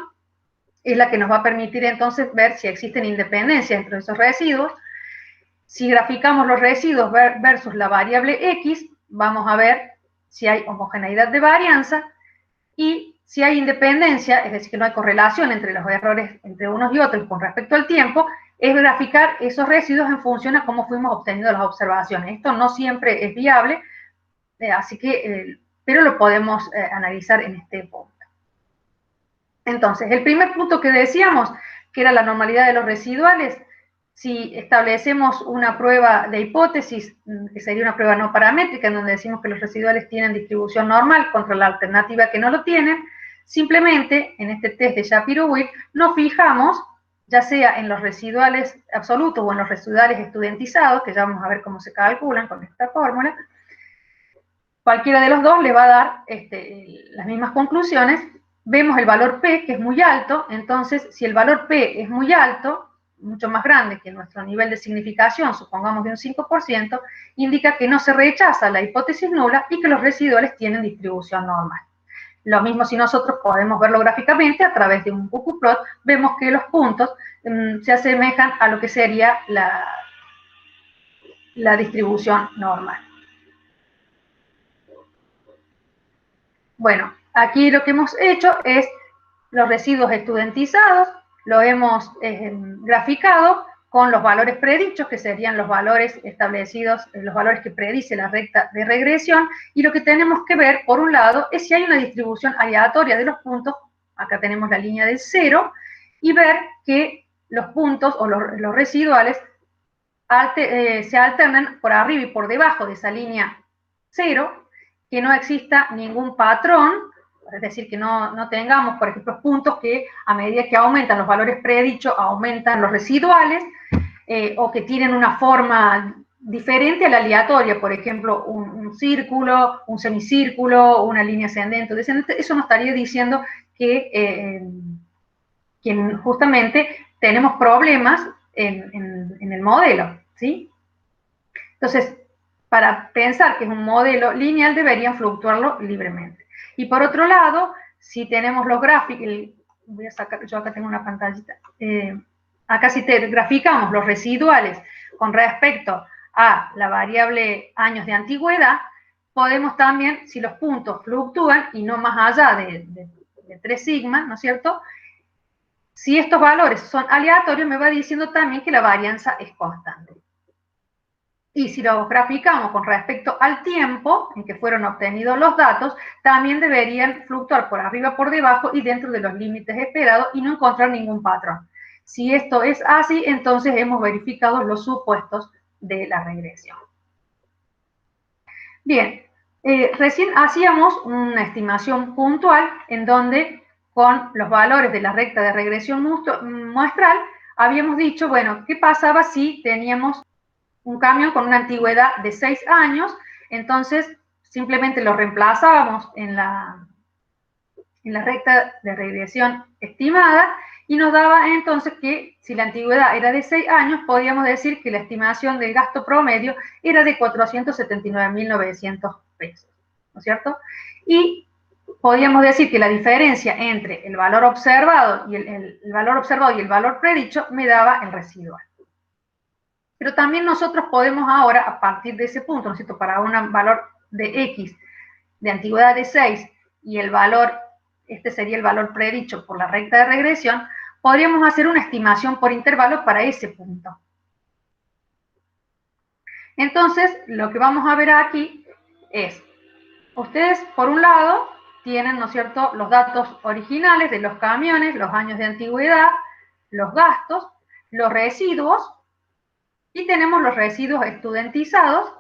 es la que nos va a permitir entonces ver si existen independencias entre esos residuos. Si graficamos los residuos versus la variable X, vamos a ver si hay homogeneidad de varianza y si hay independencia, es decir, que no hay correlación entre los errores entre unos y otros con respecto al tiempo, es graficar esos residuos en función a cómo fuimos obteniendo las observaciones. Esto no siempre es viable, así que, pero lo podemos analizar en este punto. Entonces, el primer punto que decíamos, que era la normalidad de los residuales, si establecemos una prueba de hipótesis, que sería una prueba no paramétrica, en donde decimos que los residuales tienen distribución normal contra la alternativa que no lo tienen, simplemente en este test de Shapiro-Wilk nos fijamos, ya sea en los residuales absolutos o en los residuales estudentizados, que ya vamos a ver cómo se calculan con esta fórmula. Cualquiera de los dos le va a dar las mismas conclusiones. Vemos el valor P, que es muy alto, entonces si el valor P es muy alto, mucho más grande que nuestro nivel de significación, supongamos de un 5%, indica que no se rechaza la hipótesis nula y que los residuales tienen distribución normal. Lo mismo si nosotros podemos verlo gráficamente a través de un ggplot, vemos que los puntos se asemejan a lo que sería la distribución normal. Bueno, aquí lo que hemos hecho es los residuos estudentizados, lo hemos graficado con los valores predichos, que serían los valores establecidos, los valores que predice la recta de regresión, y lo que tenemos que ver, por un lado, es si hay una distribución aleatoria de los puntos, acá tenemos la línea del 0, y ver que los puntos o los residuales se alternan por arriba y por debajo de esa línea 0, que no exista ningún patrón, es decir, que no tengamos, por ejemplo, puntos que a medida que aumentan los valores predichos, aumentan los residuales, o que tienen una forma diferente a la aleatoria, por ejemplo, un círculo, un semicírculo, una línea ascendente o descendente. Eso nos estaría diciendo que justamente tenemos problemas en el modelo, ¿sí? Entonces, para pensar que es un modelo lineal, deberían fluctuarlo libremente. Y por otro lado, si tenemos los gráficos, voy a sacar, yo acá tengo una pantallita, acá si graficamos los residuales con respecto a la variable años de antigüedad, podemos también, si los puntos fluctúan y no más allá de 3 sigma, ¿no es cierto? Si estos valores son aleatorios, me va diciendo también que la varianza es constante. Y si lo graficamos con respecto al tiempo en que fueron obtenidos los datos, también deberían fluctuar por arriba, por debajo y dentro de los límites esperados y no encontrar ningún patrón. Si esto es así, entonces hemos verificado los supuestos de la regresión. Bien, recién hacíamos una estimación puntual en donde con los valores de la recta de regresión muestral habíamos dicho, bueno, ¿qué pasaba si teníamos un camión con una antigüedad de 6 años? Entonces simplemente lo reemplazábamos en la recta de regresión estimada y nos daba entonces que si la antigüedad era de 6 años, podíamos decir que la estimación del gasto promedio era de 479.900 pesos, ¿no es cierto? Y podríamos decir que la diferencia entre el valor observado y el valor observado y el valor predicho me daba el residual. Pero también nosotros podemos ahora, a partir de ese punto, ¿no es cierto?, para un valor de X de antigüedad de 6 y el valor, este sería el valor predicho por la recta de regresión, podríamos hacer una estimación por intervalo para ese punto. Entonces, lo que vamos a ver aquí es, ustedes, por un lado, tienen, ¿no es cierto?, los datos originales de los camiones, los años de antigüedad, los gastos, los residuos, y tenemos los residuos estudentizados,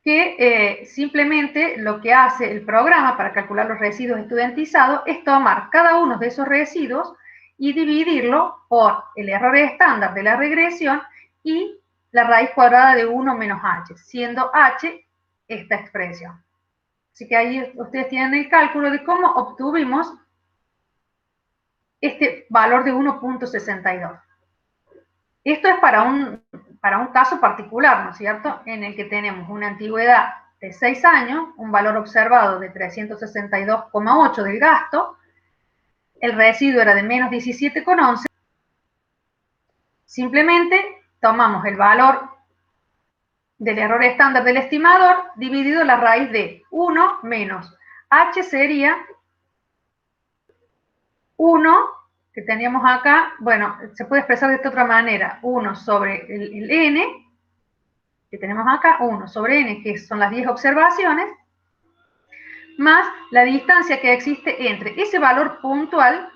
que simplemente lo que hace el programa para calcular los residuos estudentizados es tomar cada uno de esos residuos y dividirlo por el error estándar de la regresión y la raíz cuadrada de 1 menos h, siendo h esta expresión. Así que ahí ustedes tienen el cálculo de cómo obtuvimos este valor de 1.62. Esto es para un caso particular, ¿no es cierto?, en el que tenemos una antigüedad de 6 años, un valor observado de 362,8 del gasto, el residuo era de menos 17,11. Simplemente tomamos el valor del error estándar del estimador dividido la raíz de 1 menos h sería 1, que teníamos acá, bueno, se puede expresar de esta otra manera, 1 sobre el n, que tenemos acá, 1 sobre n, que son las 10 observaciones, más la distancia que existe entre ese valor puntual,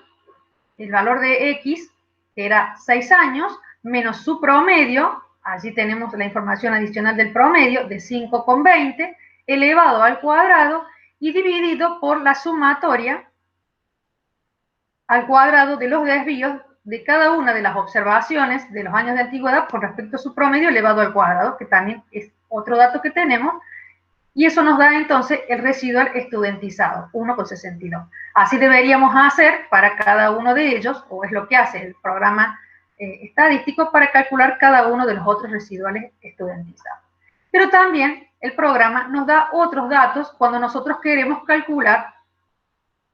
el valor de x, que era 6 años, menos su promedio, allí tenemos la información adicional del promedio, de 5,20, elevado al cuadrado, y dividido por la sumatoria al cuadrado de los desvíos de cada una de las observaciones de los años de antigüedad con respecto a su promedio elevado al cuadrado, que también es otro dato que tenemos, y eso nos da entonces el residual estudentizado, 1,62. Así deberíamos hacer para cada uno de ellos, o es lo que hace el programa estadístico para calcular cada uno de los otros residuales estudentizados. Pero también el programa nos da otros datos cuando nosotros queremos calcular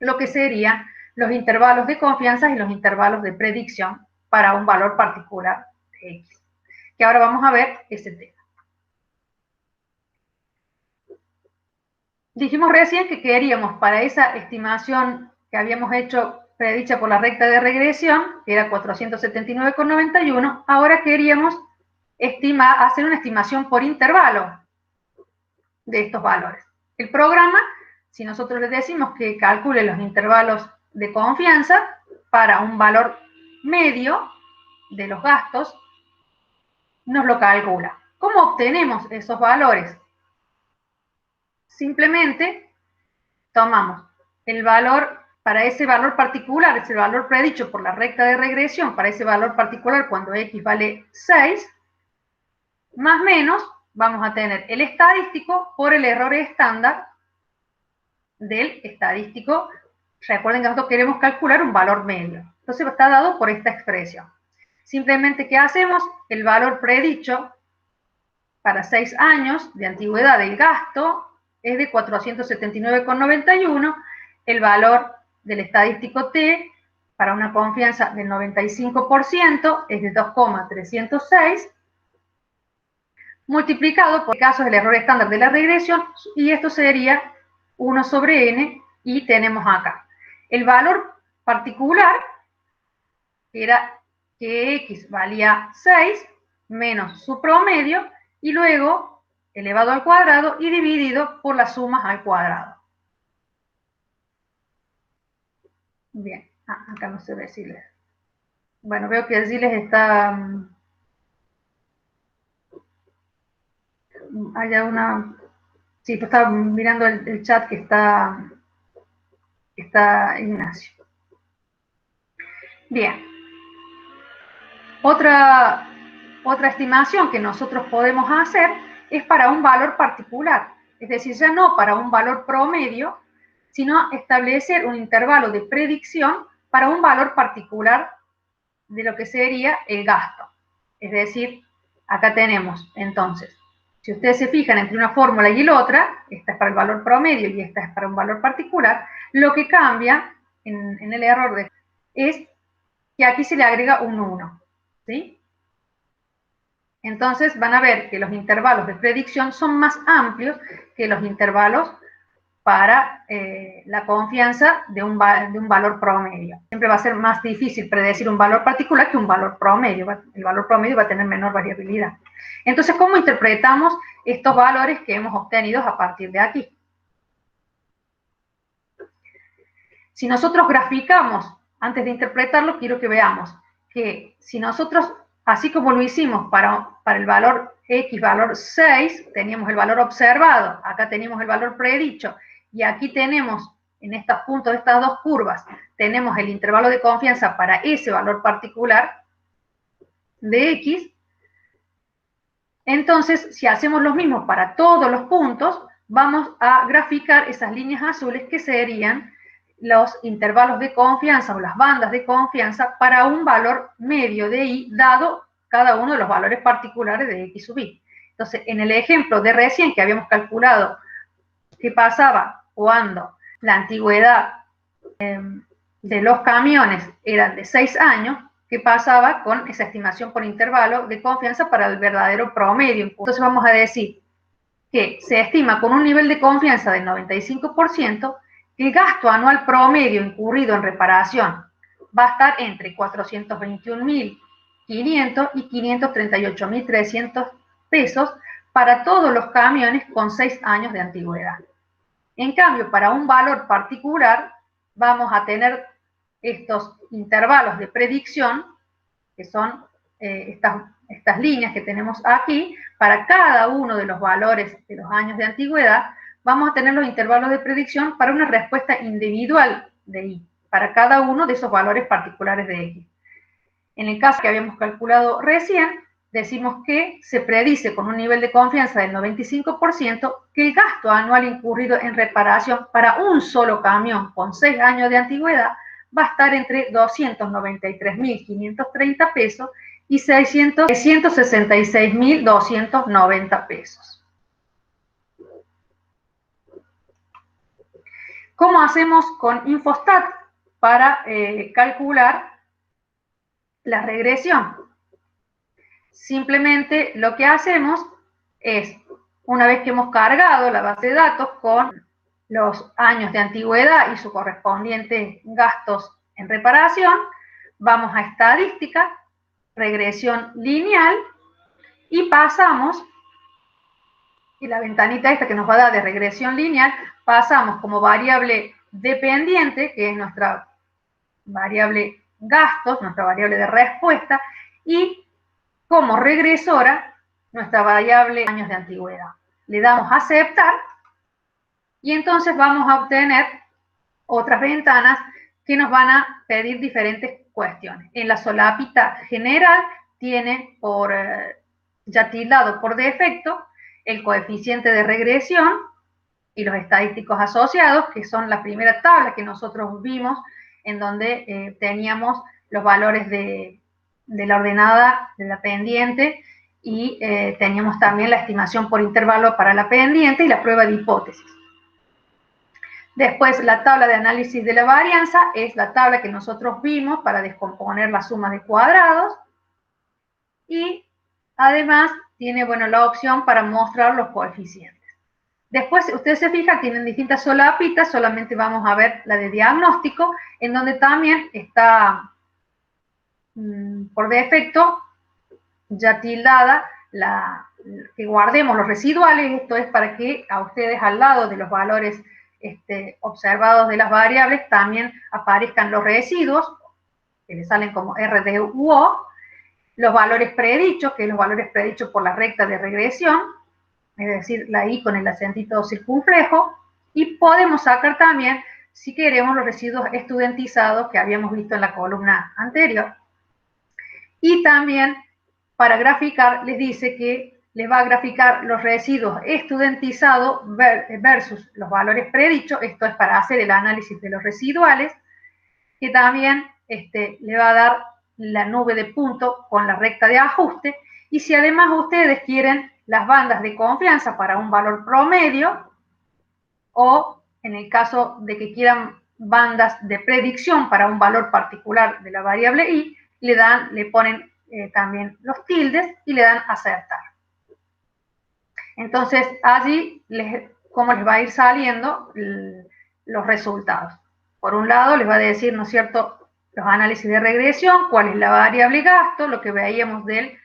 lo que serían los intervalos de confianza y los intervalos de predicción para un valor particular de X. Que ahora vamos a ver ese tema. Dijimos recién que queríamos para esa estimación que habíamos hecho predicha por la recta de regresión, que era 479,91, ahora queríamos hacer una estimación por intervalo de estos valores. El programa, si nosotros le decimos que calcule los intervalos de confianza para un valor medio de los gastos, nos lo calcula. ¿Cómo obtenemos esos valores? Simplemente tomamos el valor para ese valor particular, ese valor predicho por la recta de regresión, para ese valor particular cuando x vale 6, más menos vamos a tener el estadístico por el error estándar del estadístico. Recuerden que nosotros queremos calcular un valor medio. Entonces está dado por esta expresión. Simplemente, ¿qué hacemos? El valor predicho para 6 años de antigüedad del gasto es de 479,91. El valor del estadístico T para una confianza del 95% es de 2,306, multiplicado por el caso del error estándar de la regresión, y esto sería 1 sobre n, y tenemos acá el valor particular, que era que x valía 6, menos su promedio, y luego elevado al cuadrado y dividido por las sumas al cuadrado. Bien, acá no se ve Siles. Bueno, veo que Siles está... Hay una... Sí, pues estaba mirando el chat que está Ignacio. Bien. Otra estimación que nosotros podemos hacer es para un valor particular. Es decir, ya no para un valor promedio, sino establecer un intervalo de predicción para un valor particular de lo que sería el gasto. Es decir, acá tenemos, entonces, si ustedes se fijan entre una fórmula y la otra, esta es para el valor promedio y esta es para un valor particular, lo que cambia en el error es que aquí se le agrega un 1, ¿sí? Entonces van a ver que los intervalos de predicción son más amplios que los intervalos para la confianza de un valor promedio. Siempre va a ser más difícil predecir un valor particular que un valor promedio. El valor promedio va a tener menor variabilidad. Entonces, ¿cómo interpretamos estos valores que hemos obtenido a partir de aquí? Si nosotros graficamos, antes de interpretarlo, quiero que veamos que si nosotros, así como lo hicimos para el valor X, valor 6, teníamos el valor observado, acá tenemos el valor predicho, y aquí tenemos, en estos puntos de estas dos curvas, tenemos el intervalo de confianza para ese valor particular de X. Entonces, si hacemos lo mismo para todos los puntos, vamos a graficar esas líneas azules que serían los intervalos de confianza o las bandas de confianza para un valor medio de Y, dado cada uno de los valores particulares de X sub Y. Entonces, en el ejemplo de recién que habíamos calculado qué pasaba cuando la antigüedad de los camiones era de 6 años, qué pasaba con esa estimación por intervalo de confianza para el verdadero promedio. Entonces vamos a decir que se estima con un nivel de confianza del 95% que el gasto anual promedio incurrido en reparación va a estar entre 421.500 y 538.300 pesos para todos los camiones con 6 años de antigüedad. En cambio, para un valor particular, vamos a tener estos intervalos de predicción, que son estas líneas que tenemos aquí. Para cada uno de los valores de los años de antigüedad, vamos a tener los intervalos de predicción para una respuesta individual de Y, para cada uno de esos valores particulares de X. En el caso que habíamos calculado recién, decimos que se predice con un nivel de confianza del 95% que el gasto anual incurrido en reparación para un solo camión con 6 años de antigüedad va a estar entre 293.530 pesos y 666.290 pesos. ¿Cómo hacemos con Infostat para calcular la regresión? Simplemente lo que hacemos es, una vez que hemos cargado la base de datos con los años de antigüedad y sus correspondientes gastos en reparación, vamos a estadística, regresión lineal, y pasamos, y la ventanita esta que nos va a dar de regresión lineal, pasamos como variable dependiente, que es nuestra variable gastos, nuestra variable de respuesta, y como regresora, nuestra variable años de antigüedad. Le damos a aceptar y entonces vamos a obtener otras ventanas que nos van a pedir diferentes cuestiones. En la solapita general tiene por ya tildado por defecto el coeficiente de regresión y los estadísticos asociados, que son la primera tabla que nosotros vimos, en donde teníamos los valores de la ordenada, de la pendiente, y teníamos también la estimación por intervalo para la pendiente y la prueba de hipótesis. Después, la tabla de análisis de la varianza es la tabla que nosotros vimos para descomponer la suma de cuadrados, y además tiene, bueno, la opción para mostrar los coeficientes. Después, si ustedes se fijan, tienen distintas solapitas, solamente vamos a ver la de diagnóstico, en donde también está por defecto ya tildada que guardemos los residuales. Esto es para que a ustedes al lado de los valores observados de las variables también aparezcan los residuos, que les salen como RDUO, los valores predichos, que es los valores predichos por la recta de regresión, es decir, la I con el acentito circunflejo, y podemos sacar también, si queremos, los residuos estudentizados que habíamos visto en la columna anterior. Y también, para graficar, les dice que les va a graficar los residuos estudentizados versus los valores predichos. Esto es para hacer el análisis de los residuales, que también le va a dar la nube de punto con la recta de ajuste. Y si además ustedes quieren las bandas de confianza para un valor promedio, o en el caso de que quieran bandas de predicción para un valor particular de la variable I, le ponen también los tildes y le dan a acertar. Entonces, allí, cómo les va a ir saliendo los resultados. Por un lado, les va a decir, ¿no es cierto?, los análisis de regresión, cuál es la variable gasto, lo que veíamos del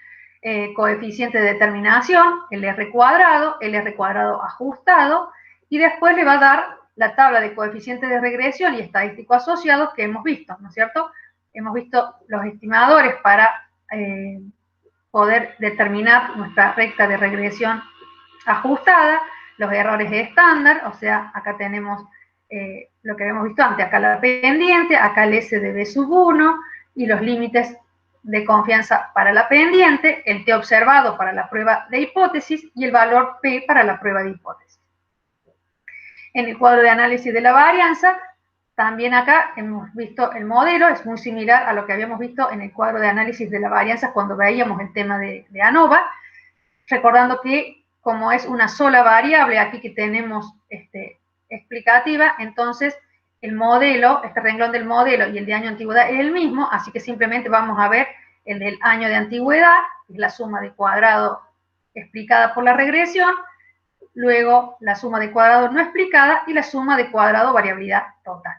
coeficiente de determinación, el R cuadrado ajustado, y después le va a dar la tabla de coeficientes de regresión y estadístico asociados que hemos visto, ¿no es cierto? Hemos visto los estimadores para poder determinar nuestra recta de regresión ajustada, los errores estándar, o sea, acá tenemos lo que habíamos visto antes, acá la pendiente, acá el SDB sub 1 y los límites de confianza para la pendiente, el T observado para la prueba de hipótesis y el valor P para la prueba de hipótesis. En el cuadro de análisis de la varianza, también acá hemos visto el modelo, es muy similar a lo que habíamos visto en el cuadro de análisis de la varianza cuando veíamos el tema de ANOVA, recordando que como es una sola variable aquí que tenemos explicativa, entonces el modelo, este renglón del modelo y el de año de antigüedad es el mismo, así que simplemente vamos a ver el del año de antigüedad, que es la suma de cuadrado explicada por la regresión, luego la suma de cuadrado no explicada y la suma de cuadrado variabilidad total.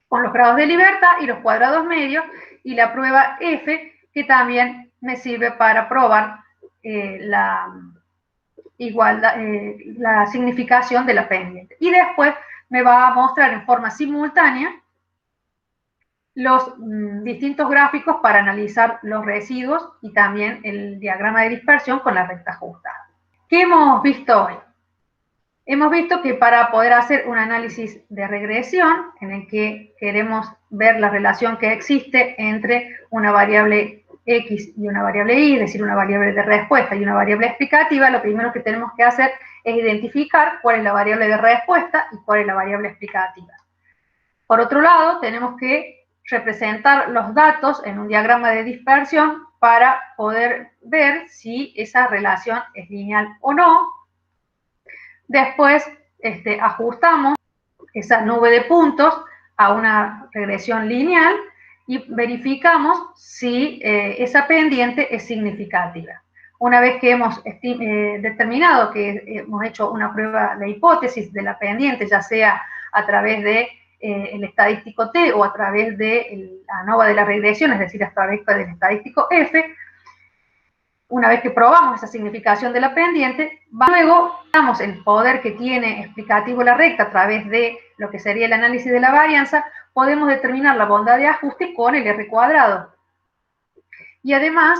Con los grados de libertad y los cuadrados medios y la prueba F, que también me sirve para probar la significación de la pendiente. Y después me va a mostrar en forma simultánea los distintos gráficos para analizar los residuos y también el diagrama de dispersión con la recta ajustada. ¿Qué hemos visto hoy? Hemos visto que para poder hacer un análisis de regresión, en el que queremos ver la relación que existe entre una variable X y una variable Y, es decir, una variable de respuesta y una variable explicativa, lo primero que tenemos que hacer es identificar cuál es la variable de respuesta y cuál es la variable explicativa. Por otro lado, tenemos que representar los datos en un diagrama de dispersión para poder ver si esa relación es lineal o no. Después ajustamos esa nube de puntos a una regresión lineal y verificamos si esa pendiente es significativa. Una vez que hemos determinado que hemos hecho una prueba de hipótesis de la pendiente, ya sea a través de el estadístico T o a través de la ANOVA de la regresión, es decir, a través del estadístico F, una vez que probamos esa significación de la pendiente, luego damos el poder que tiene explicativo la recta a través de lo que sería el análisis de la varianza, podemos determinar la bondad de ajuste con el R cuadrado. Y además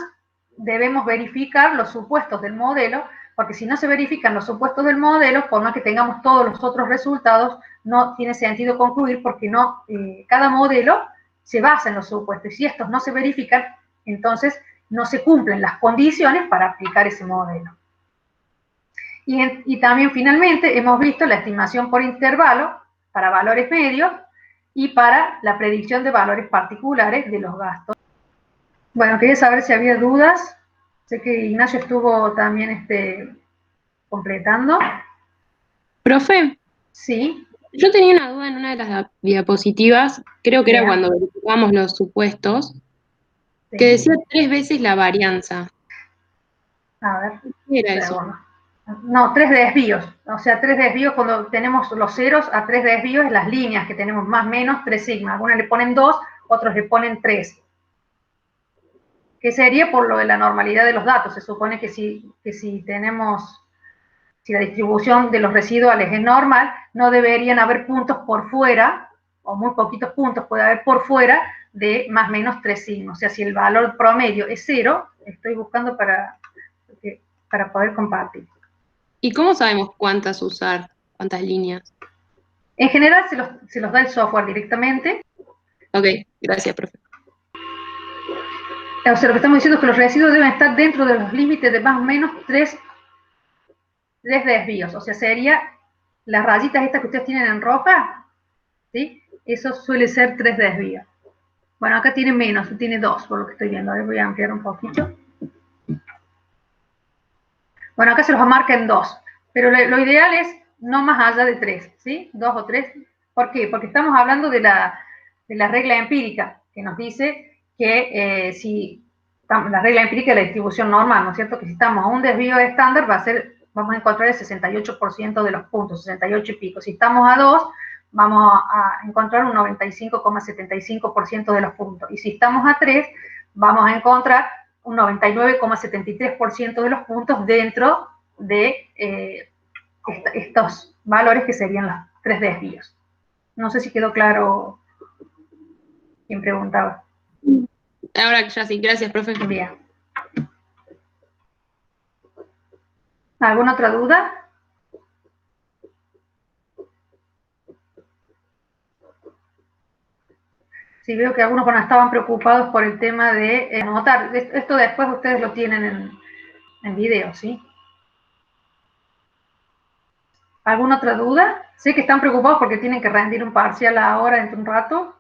debemos verificar los supuestos del modelo, porque si no se verifican los supuestos del modelo, por más que tengamos todos los otros resultados, no tiene sentido concluir porque no, cada modelo se basa en los supuestos. Y si estos no se verifican, entonces no se cumplen las condiciones para aplicar ese modelo. Y también finalmente hemos visto la estimación por intervalo para valores medios y para la predicción de valores particulares de los gastos. Bueno, quería saber si había dudas. Sé que Ignacio estuvo también completando. Profe, Sí. yo tenía una duda en una de las diapositivas, creo que Bien. era cuando verificamos los supuestos, Sí. que decía 3 veces la varianza. A ver. ¿Qué era eso? No, 3 desvíos. O sea, 3 desvíos cuando tenemos los ceros a 3 desvíos en las líneas que tenemos más menos 3 sigma. Algunas le ponen 2, otros le ponen 3. Que sería por lo de la normalidad de los datos. Se supone que si la distribución de los residuales es normal, no deberían haber puntos por fuera, o muy poquitos puntos puede haber por fuera de más o menos 3 sigma. O sea, si el valor promedio es 0, estoy buscando para poder compartir. ¿Y cómo sabemos cuántas usar, cuántas líneas? En general se los da el software directamente. Ok, gracias, profe. O sea, lo que estamos diciendo es que los residuos deben estar dentro de los límites de más o menos 3 desvíos. O sea, sería las rayitas estas que ustedes tienen en roja, ¿sí? Eso suele ser 3 desvíos. Bueno, acá tiene menos, tiene 2, por lo que estoy viendo. A ver, voy a ampliar un poquito. Bueno, acá se los marca en 2, pero lo ideal es no más allá de 3, ¿sí? 2 o 3. ¿Por qué? Porque estamos hablando de la regla empírica, que nos dice que si la regla empírica de la distribución normal, ¿no es cierto? Que si estamos a un desvío estándar, vamos a encontrar el 68% de los puntos, 68 y pico. Si estamos a 2, vamos a encontrar un 95,75% de los puntos. Y si estamos a 3, vamos a encontrar un 99,73% de los puntos dentro de estos valores que serían los 3 desvíos. No sé si quedó claro quién preguntaba. Ahora ya sí, gracias, profe. Bien. ¿Alguna otra duda? Sí, veo que algunos estaban preocupados por el tema de anotar. Esto después ustedes lo tienen en video, ¿sí? ¿Alguna otra duda? Sé que están preocupados porque tienen que rendir un parcial ahora dentro de un rato.